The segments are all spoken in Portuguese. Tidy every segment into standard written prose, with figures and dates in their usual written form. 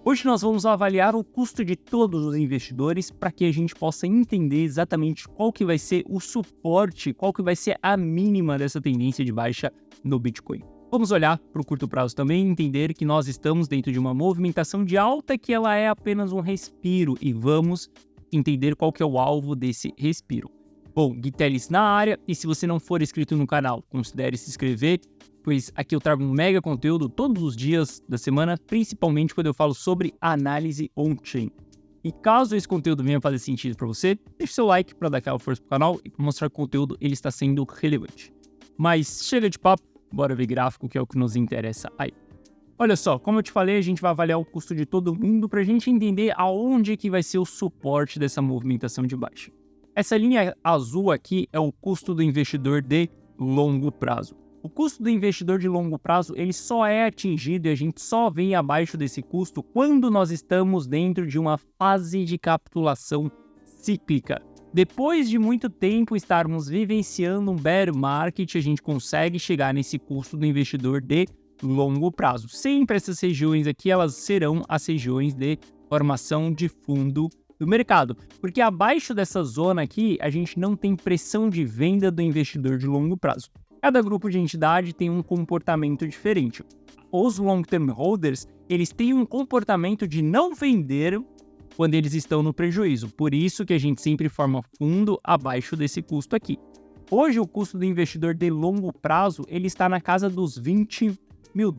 Hoje nós vamos avaliar o custo de todos os investidores para que a gente possa entender exatamente qual que vai ser o suporte, qual que vai ser a mínima dessa tendência de baixa no Bitcoin. Vamos olhar para o curto prazo também e entender que nós estamos dentro de uma movimentação de alta que ela é apenas um respiro e vamos entender qual que é o alvo desse respiro. Bom, Gui Telles na área, e se você não for inscrito no canal, considere se inscrever, pois aqui eu trago um mega conteúdo todos os dias da semana, principalmente quando eu falo sobre análise on-chain. E caso esse conteúdo venha fazer sentido para você, deixe seu like para dar aquela força pro canal e para mostrar que o conteúdo ele está sendo relevante. Mas chega de papo, bora ver gráfico, que é o que nos interessa aí. Olha só, como eu te falei, a gente vai avaliar o custo de todo mundo para a gente entender aonde que vai ser o suporte dessa movimentação de baixa. Essa linha azul aqui é o custo do investidor de longo prazo. O custo do investidor de longo prazo ele só é atingido e a gente só vem abaixo desse custo quando nós estamos dentro de uma fase de capitulação cíclica. Depois de muito tempo estarmos vivenciando um bear market, a gente consegue chegar nesse custo do investidor de longo prazo. Sempre essas regiões aqui elas serão as regiões de formação de fundo do mercado, porque abaixo dessa zona aqui a gente não tem pressão de venda do investidor de longo prazo. Cada grupo de entidade tem um comportamento diferente. Os long-term holders, eles têm um comportamento de não vender quando eles estão no prejuízo, por isso que a gente sempre forma fundo abaixo desse custo aqui. Hoje o custo do investidor de longo prazo ele está na casa dos $20 mil.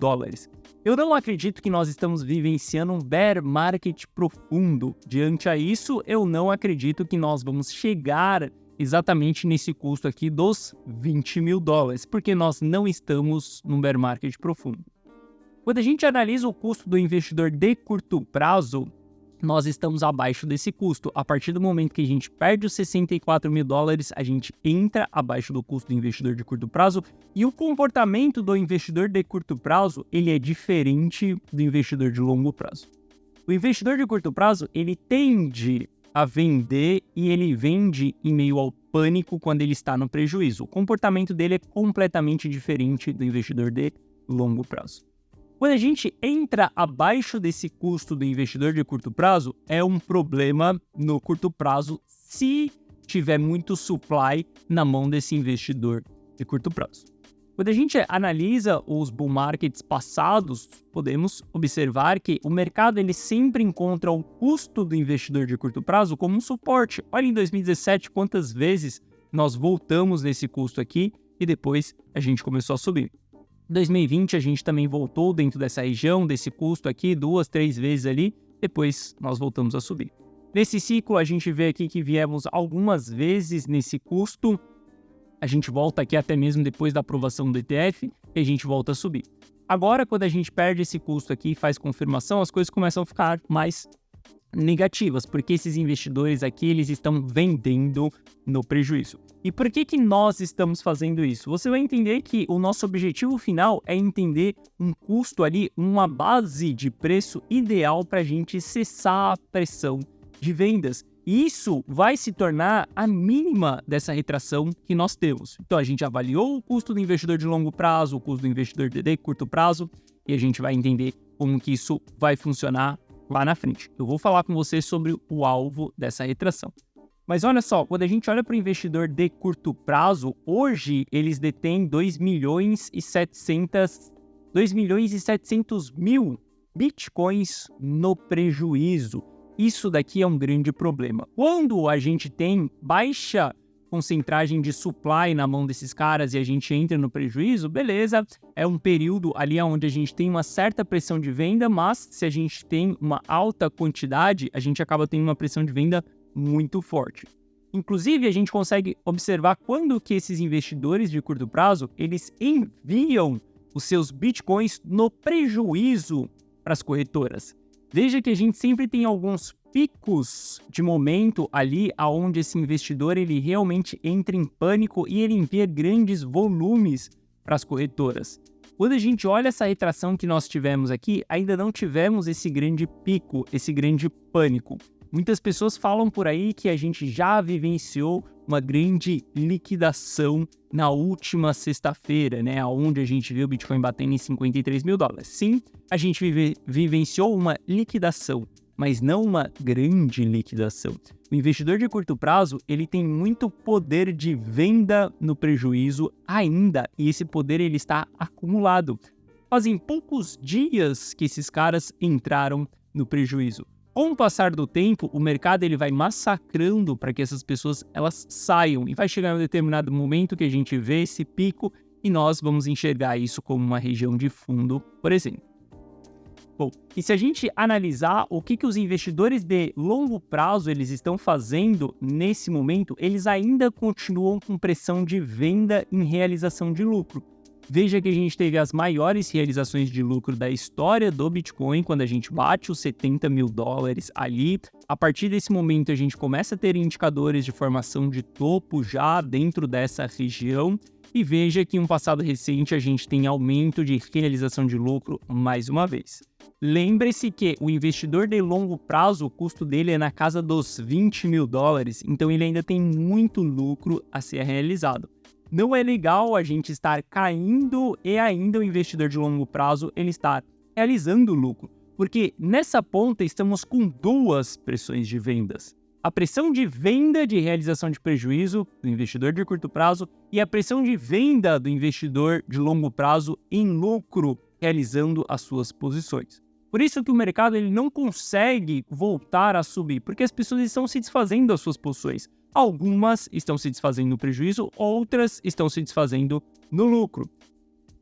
Eu não acredito que nós estamos vivenciando um bear market profundo. Diante a isso, eu não acredito que nós vamos chegar exatamente nesse custo aqui dos $20 mil, porque nós não estamos num bear market profundo. Quando a gente analisa o custo do investidor de curto prazo, nós estamos abaixo desse custo. A partir do momento que a gente perde os $64 mil, a gente entra abaixo do custo do investidor de curto prazo e o comportamento do investidor de curto prazo ele é diferente do investidor de longo prazo. O investidor de curto prazo ele tende a vender e ele vende em meio ao pânico quando ele está no prejuízo. O comportamento dele é completamente diferente do investidor de longo prazo. Quando a gente entra abaixo desse custo do investidor de curto prazo, é um problema no curto prazo se tiver muito supply na mão desse investidor de curto prazo. Quando a gente analisa os bull markets passados, podemos observar que o mercado ele sempre encontra o custo do investidor de curto prazo como um suporte. Olha em 2017 quantas vezes nós voltamos nesse custo aqui e depois a gente começou a subir. Em 2020 a gente também voltou dentro dessa região, desse custo aqui, 2, 3 vezes ali, depois nós voltamos a subir. Nesse ciclo a gente vê aqui que viemos algumas vezes nesse custo, a gente volta aqui até mesmo depois da aprovação do ETF e a gente volta a subir. Agora quando a gente perde esse custo aqui e faz confirmação, as coisas começam a ficar mais negativas, porque esses investidores aqui eles estão vendendo no prejuízo. E por que nós estamos fazendo isso? Você vai entender que o nosso objetivo final é entender um custo ali, uma base de preço ideal para a gente cessar a pressão de vendas. E isso vai se tornar a mínima dessa retração que nós temos. Então a gente avaliou o custo do investidor de longo prazo, o custo do investidor de curto prazo, e a gente vai entender como que isso vai funcionar lá na frente. Eu vou falar com você sobre o alvo dessa retração. Mas olha só, quando a gente olha para o investidor de curto prazo, hoje eles detêm 2 milhões e 700 mil bitcoins no prejuízo. Isso daqui é um grande problema. Quando a gente tem baixa concentragem de supply na mão desses caras e a gente entra no prejuízo, beleza, é um período ali onde a gente tem uma certa pressão de venda, mas se a gente tem uma alta quantidade, a gente acaba tendo uma pressão de venda muito forte. Inclusive, a gente consegue observar quando que esses investidores de curto prazo, eles enviam os seus bitcoins no prejuízo para as corretoras. Veja que a gente sempre tem alguns picos de momento ali aonde esse investidor ele realmente entra em pânico e ele envia grandes volumes para as corretoras. Quando a gente olha essa retração que nós tivemos aqui, ainda não tivemos esse grande pico, esse grande pânico. Muitas pessoas falam por aí que a gente já vivenciou uma grande liquidação na última sexta-feira, né? Onde a gente viu o Bitcoin batendo em $53 mil. Sim, a gente vivenciou uma liquidação, mas não uma grande liquidação. O investidor de curto prazo, ele tem muito poder de venda no prejuízo ainda, e esse poder ele está acumulado. Fazem poucos dias que esses caras entraram no prejuízo. Com o passar do tempo, o mercado ele vai massacrando para que essas pessoas elas saiam, e vai chegar um determinado momento que a gente vê esse pico e nós vamos enxergar isso como uma região de fundo, por exemplo. Bom, e se a gente analisar o que os investidores de longo prazo eles estão fazendo nesse momento, eles ainda continuam com pressão de venda em realização de lucro. Veja que a gente teve as maiores realizações de lucro da história do Bitcoin, quando a gente bate os $70 mil ali. A partir desse momento, a gente começa a ter indicadores de formação de topo já dentro dessa região. E veja que em um passado recente, a gente tem aumento de realização de lucro mais uma vez. Lembre-se que o investidor de longo prazo, o custo dele é na casa dos $20 mil, então ele ainda tem muito lucro a ser realizado. Não é legal a gente estar caindo e ainda o investidor de longo prazo ele estar realizando lucro, porque nessa ponta estamos com duas pressões de vendas. A pressão de venda de realização de prejuízo do investidor de curto prazo e a pressão de venda do investidor de longo prazo em lucro, realizando as suas posições. Por isso que o mercado ele não consegue voltar a subir, porque as pessoas estão se desfazendo das suas posições. Algumas estão se desfazendo no prejuízo, outras estão se desfazendo no lucro.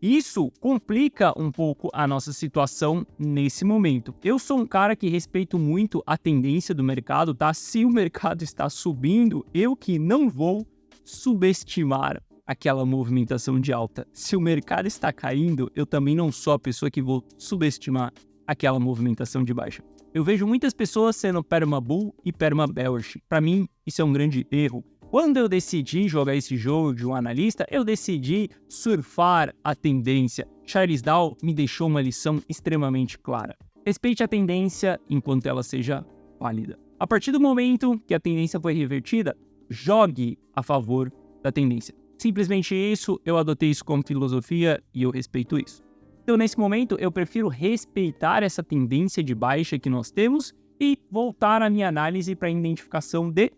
Isso complica um pouco a nossa situação nesse momento. Eu sou um cara que respeito muito a tendência do mercado, tá? Se o mercado está subindo, eu que não vou subestimar aquela movimentação de alta. Se o mercado está caindo, eu também não sou a pessoa que vou subestimar aquela movimentação de baixa. Eu vejo muitas pessoas sendo perma-bull e perma-bearish. Para mim, isso é um grande erro. Quando eu decidi jogar esse jogo de um analista, eu decidi surfar a tendência. Charles Dow me deixou uma lição extremamente clara. Respeite a tendência enquanto ela seja válida. A partir do momento que a tendência foi revertida, jogue a favor da tendência. Simplesmente isso, eu adotei isso como filosofia e eu respeito isso. Então, nesse momento, eu prefiro respeitar essa tendência de baixa que nós temos e voltar a minha análise para a identificação de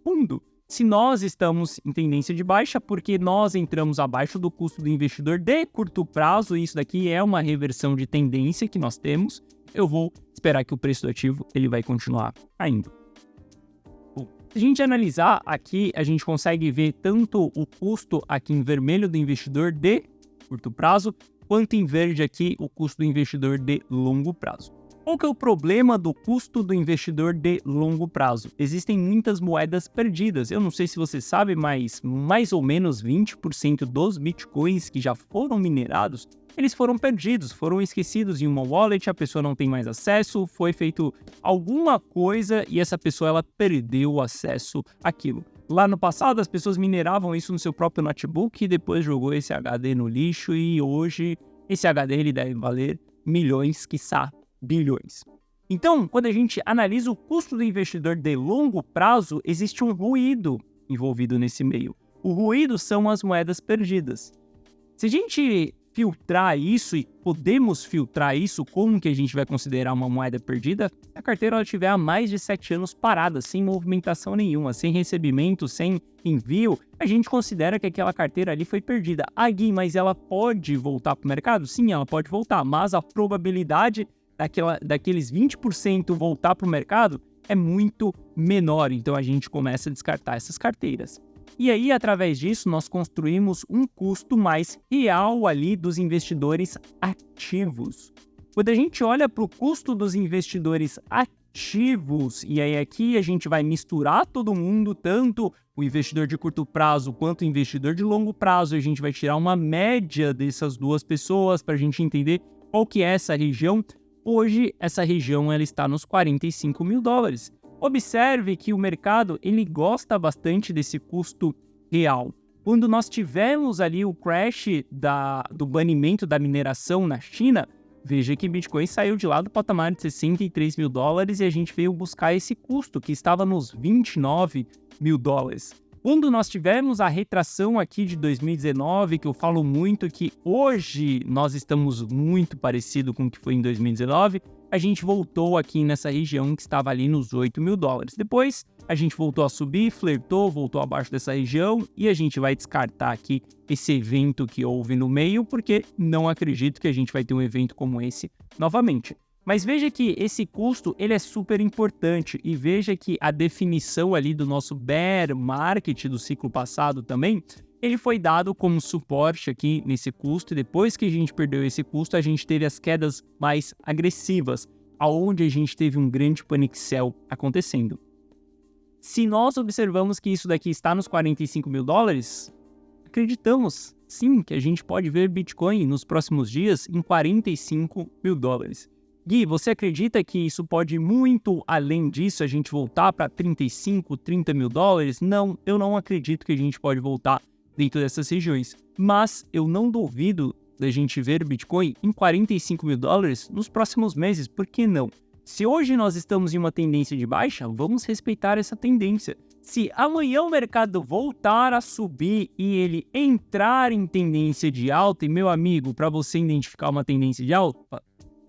fundo. Se nós estamos em tendência de baixa, porque nós entramos abaixo do custo do investidor de curto prazo, e isso daqui é uma reversão de tendência que nós temos, eu vou esperar que o preço do ativo ele vai continuar caindo. Bom, se a gente analisar aqui, a gente consegue ver tanto o custo aqui em vermelho do investidor de curto prazo, quanto em verde aqui o custo do investidor de longo prazo. Qual que é o problema do custo do investidor de longo prazo? Existem muitas moedas perdidas. Eu não sei se você sabe, mas mais ou menos 20% dos bitcoins que já foram minerados, eles foram perdidos, foram esquecidos em uma wallet, a pessoa não tem mais acesso, foi feito alguma coisa e essa pessoa ela perdeu o acesso àquilo. Lá no passado, as pessoas mineravam isso no seu próprio notebook e depois jogou esse HD no lixo e hoje esse HD ele deve valer milhões, quiçá bilhões. Então, quando a gente analisa o custo do investidor de longo prazo, existe um ruído envolvido nesse meio. O ruído são as moedas perdidas. Se a gente filtrar isso, e podemos filtrar isso, como que a gente vai considerar uma moeda perdida? Se a carteira ela tiver há mais de 7 anos parada, sem movimentação nenhuma, sem recebimento, sem envio, a gente considera que aquela carteira ali foi perdida. Ah, Gui, mas ela pode voltar para o mercado? Sim, ela pode voltar, mas a probabilidade daqueles 20% voltar para o mercado é muito menor, então a gente começa a descartar essas carteiras. E aí, através disso, nós construímos um custo mais real ali dos investidores ativos. Quando a gente olha para o custo dos investidores ativos, e aí aqui a gente vai misturar todo mundo, tanto o investidor de curto prazo quanto o investidor de longo prazo, a gente vai tirar uma média dessas duas pessoas para a gente entender qual que é essa região. Hoje, essa região ela está nos $45 mil. Observe que o mercado ele gosta bastante desse custo real. Quando nós tivemos ali o crash do banimento da mineração na China, veja que Bitcoin saiu de lá do patamar de 63 mil dólares e a gente veio buscar esse custo que estava nos 29 mil dólares. Quando nós tivemos a retração aqui de 2019, que eu falo muito que hoje nós estamos muito parecido com o que foi em 2019, a gente voltou aqui nessa região que estava ali nos 8 mil dólares. Depois a gente voltou a subir, flertou, voltou abaixo dessa região e a gente vai descartar aqui esse evento que houve no meio, porque não acredito que a gente vai ter um evento como esse novamente. Mas veja que esse custo ele é super importante e veja que a definição ali do nosso bear market do ciclo passado também, ele foi dado como suporte aqui nesse custo e depois que a gente perdeu esse custo, a gente teve as quedas mais agressivas, aonde a gente teve um grande panic sell acontecendo. Se nós observamos que isso daqui está nos 45 mil dólares, acreditamos sim que a gente pode ver Bitcoin nos próximos dias em 45 mil dólares. Gui, você acredita que isso pode ir muito além disso, a gente voltar para 35, 30 mil dólares? Não, eu não acredito que a gente pode voltar dentro dessas regiões. Mas eu não duvido da gente ver Bitcoin em 45 mil dólares nos próximos meses, por que não? Se hoje nós estamos em uma tendência de baixa, vamos respeitar essa tendência. Se amanhã o mercado voltar a subir e ele entrar em tendência de alta, e meu amigo, para você identificar uma tendência de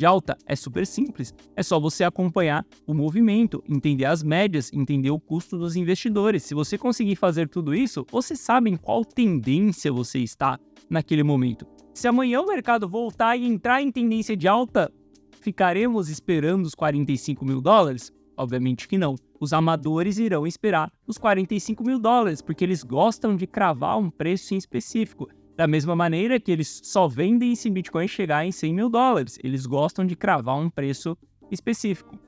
alta é super simples, é só você acompanhar o movimento, entender as médias, entender o custo dos investidores. Se você conseguir fazer tudo isso, você sabe em qual tendência você está naquele momento. Se amanhã o mercado voltar e entrar em tendência de alta, ficaremos esperando os 45 mil dólares? Obviamente que não. Os amadores irão esperar os 45 mil dólares, porque eles gostam de cravar um preço em específico. Da mesma maneira que eles só vendem se Bitcoin chegar em 100 mil dólares. Eles gostam de cravar um preço específico.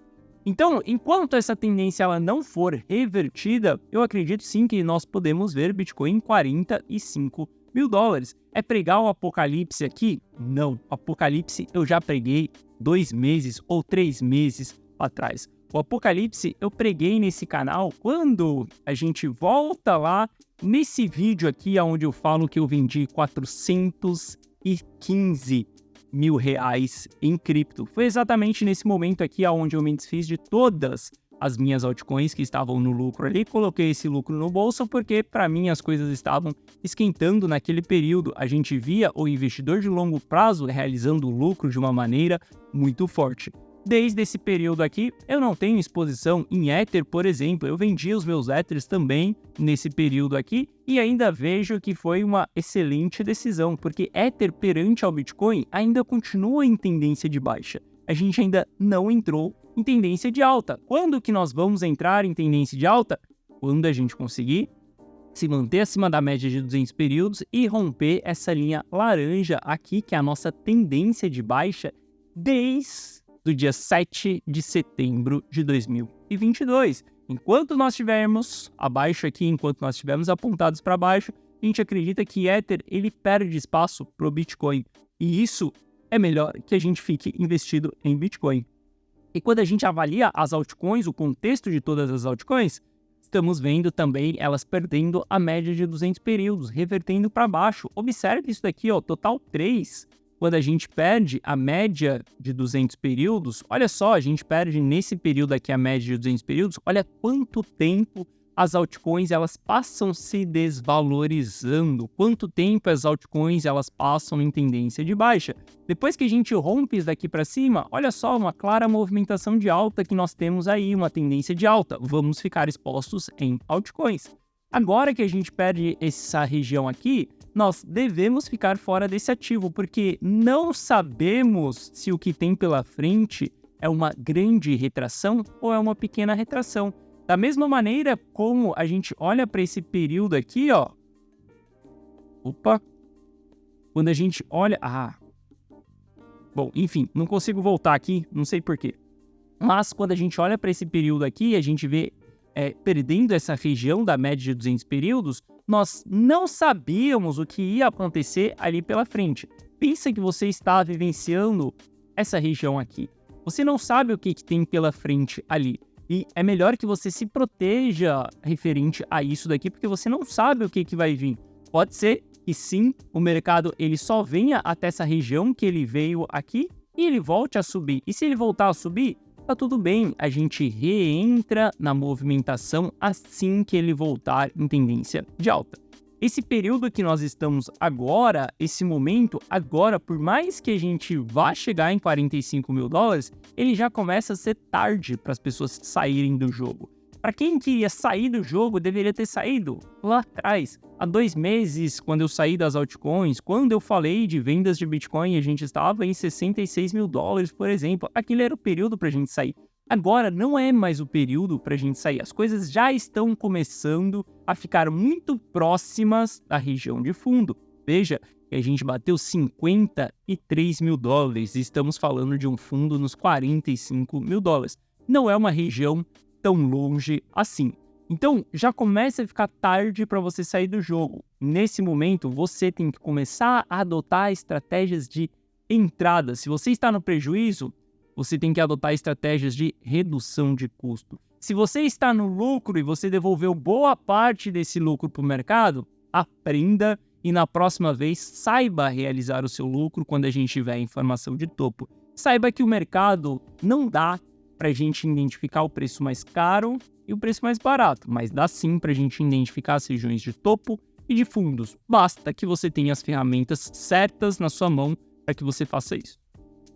Então, enquanto essa tendência ela não for revertida, eu acredito sim que nós podemos ver Bitcoin em 45 mil dólares. É pregar o apocalipse aqui? Não. O apocalipse eu já preguei 2 meses ou 3 meses atrás. O apocalipse eu preguei nesse canal quando a gente volta lá nesse vídeo aqui onde eu falo que eu vendi 415 mil reais em cripto. Foi exatamente nesse momento aqui onde eu me desfiz de todas as minhas altcoins que estavam no lucro ali, coloquei esse lucro no bolso porque para mim as coisas estavam esquentando naquele período. A gente via o investidor de longo prazo realizando lucro de uma maneira muito forte. Desde esse período aqui, eu não tenho exposição em Ether, por exemplo. Eu vendi os meus Ethers também nesse período aqui e ainda vejo que foi uma excelente decisão, porque Ether perante ao Bitcoin ainda continua em tendência de baixa. A gente ainda não entrou em tendência de alta. Quando que nós vamos entrar em tendência de alta? Quando a gente conseguir se manter acima da média de 200 períodos e romper essa linha laranja aqui, que é a nossa tendência de baixa desde do dia 7 de setembro de 2022. Enquanto nós estivermos abaixo aqui, enquanto nós estivermos apontados para baixo, a gente acredita que Ether ele perde espaço para o Bitcoin. E isso é melhor que a gente fique investido em Bitcoin. E quando a gente avalia as altcoins, o contexto de todas as altcoins, estamos vendo também elas perdendo a média de 200 períodos, revertendo para baixo. Observe isso daqui, ó, total 3. Quando a gente perde a média de 200 períodos, olha só, a gente perde nesse período aqui a média de 200 períodos, olha quanto tempo as altcoins elas passam se desvalorizando, quanto tempo as altcoins elas passam em tendência de baixa. Depois que a gente rompe isso daqui para cima, olha só, uma clara movimentação de alta que nós temos aí, uma tendência de alta. Vamos ficar expostos em altcoins. Agora que a gente perde essa região aqui, nós devemos ficar fora desse ativo, porque não sabemos se o que tem pela frente é uma grande retração ou é uma pequena retração. Da mesma maneira como a gente olha para esse período aqui, ó. Opa! Quando a gente olha... Bom, enfim, não consigo voltar aqui, não sei porquê. Mas quando a gente olha para esse período aqui, a gente vê perdendo essa região da média de 200 períodos, nós não sabíamos o que ia acontecer ali pela frente. Pensa que você está vivenciando essa região aqui. Você não sabe o que tem pela frente ali. E é melhor que você se proteja referente a isso daqui, porque você não sabe o que vai vir. Pode ser que sim, o mercado ele só venha até essa região que ele veio aqui, e ele volte a subir. E se ele voltar a subir, tá tudo bem, a gente reentra na movimentação assim que ele voltar em tendência de alta. Esse período que nós estamos agora, esse momento agora, por mais que a gente vá chegar em 45 mil dólares, ele já começa a ser tarde para as pessoas saírem do jogo. Para quem queria sair do jogo, deveria ter saído lá atrás. Há 2 meses, quando eu saí das altcoins, quando eu falei de vendas de Bitcoin, a gente estava em 66 mil dólares, por exemplo. Aquele era o período para a gente sair. Agora não é mais o período para a gente sair. As coisas já estão começando a ficar muito próximas da região de fundo. Veja que a gente bateu 53 mil dólares e estamos falando de um fundo nos 45 mil dólares. Não é uma região tão longe assim. Então, já começa a ficar tarde para você sair do jogo. Nesse momento, você tem que começar a adotar estratégias de entrada. Se você está no prejuízo, você tem que adotar estratégias de redução de custo. Se você está no lucro e você devolveu boa parte desse lucro para o mercado, aprenda e na próxima vez saiba realizar o seu lucro quando a gente tiver informação de topo. Saiba que o mercado não dá para a gente identificar o preço mais caro e o preço mais barato, mas dá sim para a gente identificar as regiões de topo e de fundos. Basta que você tenha as ferramentas certas na sua mão para que você faça isso.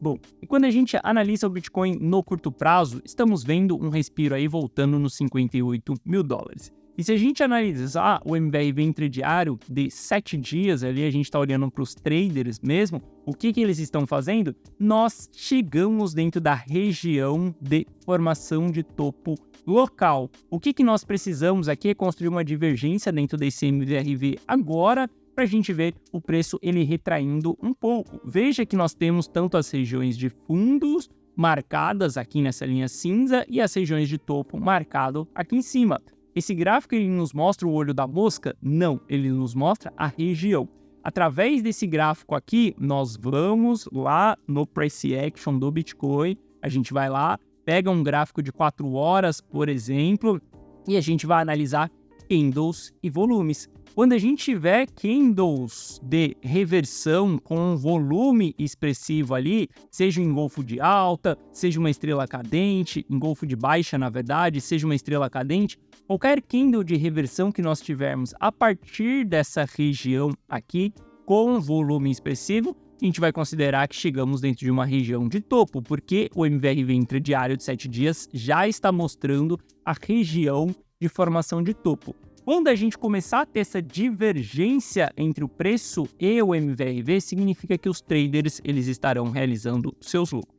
Bom, e quando a gente analisa o Bitcoin no curto prazo, estamos vendo um respiro aí voltando nos 58 mil dólares. E se a gente analisar o MVRV intradiário de 7 dias, ali a gente está olhando para os traders mesmo, o que eles estão fazendo? Nós chegamos dentro da região de formação de topo local. O que nós precisamos aqui é construir uma divergência dentro desse MVRV agora, para a gente ver o preço ele retraindo um pouco. Veja que nós temos tanto as regiões de fundos marcadas aqui nessa linha cinza e as regiões de topo marcado aqui em cima. Esse gráfico ele nos mostra o olho da mosca? Não, ele nos mostra a região. Através desse gráfico aqui, nós vamos lá no Price Action do Bitcoin, a gente vai lá, pega um gráfico de 4 horas, por exemplo, e a gente vai analisar candles e volumes. Quando a gente tiver candles de reversão com um volume expressivo ali, seja um engolfo de alta, seja uma estrela cadente, engolfo de baixa, na verdade, seja uma estrela cadente, qualquer candle de reversão que nós tivermos a partir dessa região aqui, com volume expressivo, a gente vai considerar que chegamos dentro de uma região de topo, porque o MVRV intradiário de 7 dias já está mostrando a região de formação de topo. Quando a gente começar a ter essa divergência entre o preço e o MVRV, significa que os traders eles estarão realizando seus lucros.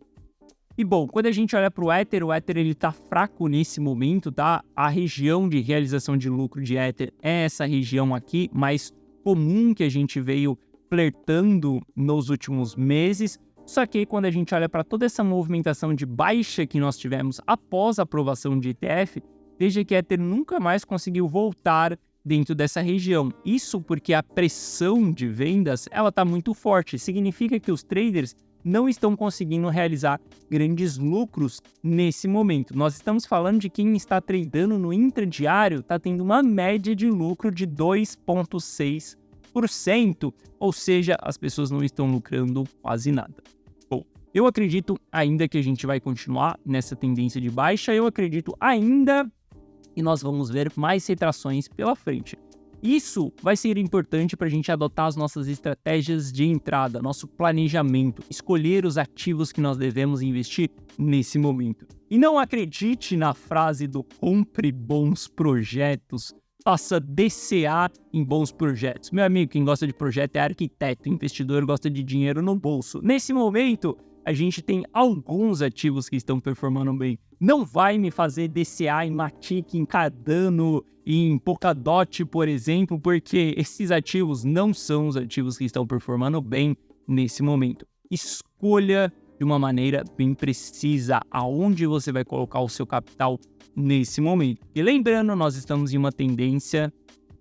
E bom, quando a gente olha para o Ether ele está fraco nesse momento, tá? A região de realização de lucro de Ether é essa região aqui, mais comum que a gente veio flertando nos últimos meses. Só que quando a gente olha para toda essa movimentação de baixa que nós tivemos após a aprovação de ETF, veja que Ether nunca mais conseguiu voltar dentro dessa região. Isso porque a pressão de vendas ela está muito forte. Significa que os traders não estão conseguindo realizar grandes lucros nesse momento. Nós estamos falando de quem está tradando no intradiário, está tendo uma média de lucro de 2,6%, ou seja, as pessoas não estão lucrando quase nada. Bom, eu acredito ainda que a gente vai continuar nessa tendência de baixa, eu acredito ainda que nós vamos ver mais retrações pela frente. Isso vai ser importante para a gente adotar as nossas estratégias de entrada, nosso planejamento, escolher os ativos que nós devemos investir nesse momento. E não acredite na frase do compre bons projetos, faça DCA em bons projetos. Meu amigo, quem gosta de projeto é arquiteto, investidor gosta de dinheiro no bolso. Nesse momento, a gente tem alguns ativos que estão performando bem. Não vai me fazer DCA em Matic, em Cardano, em Polkadot, por exemplo, porque esses ativos não são os ativos que estão performando bem nesse momento. Escolha de uma maneira bem precisa aonde você vai colocar o seu capital nesse momento. E lembrando, nós estamos em uma tendência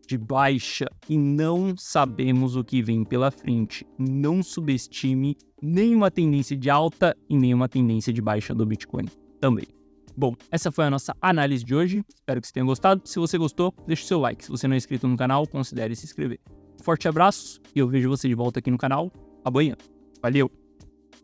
de baixa e não sabemos o que vem pela frente. Não subestime nenhuma tendência de alta e nenhuma tendência de baixa do Bitcoin também. Bom, essa foi a nossa análise de hoje. Espero que você tenha gostado. Se você gostou, deixe seu like. Se você não é inscrito no canal, considere se inscrever. Um forte abraço e eu vejo você de volta aqui no canal amanhã. Valeu!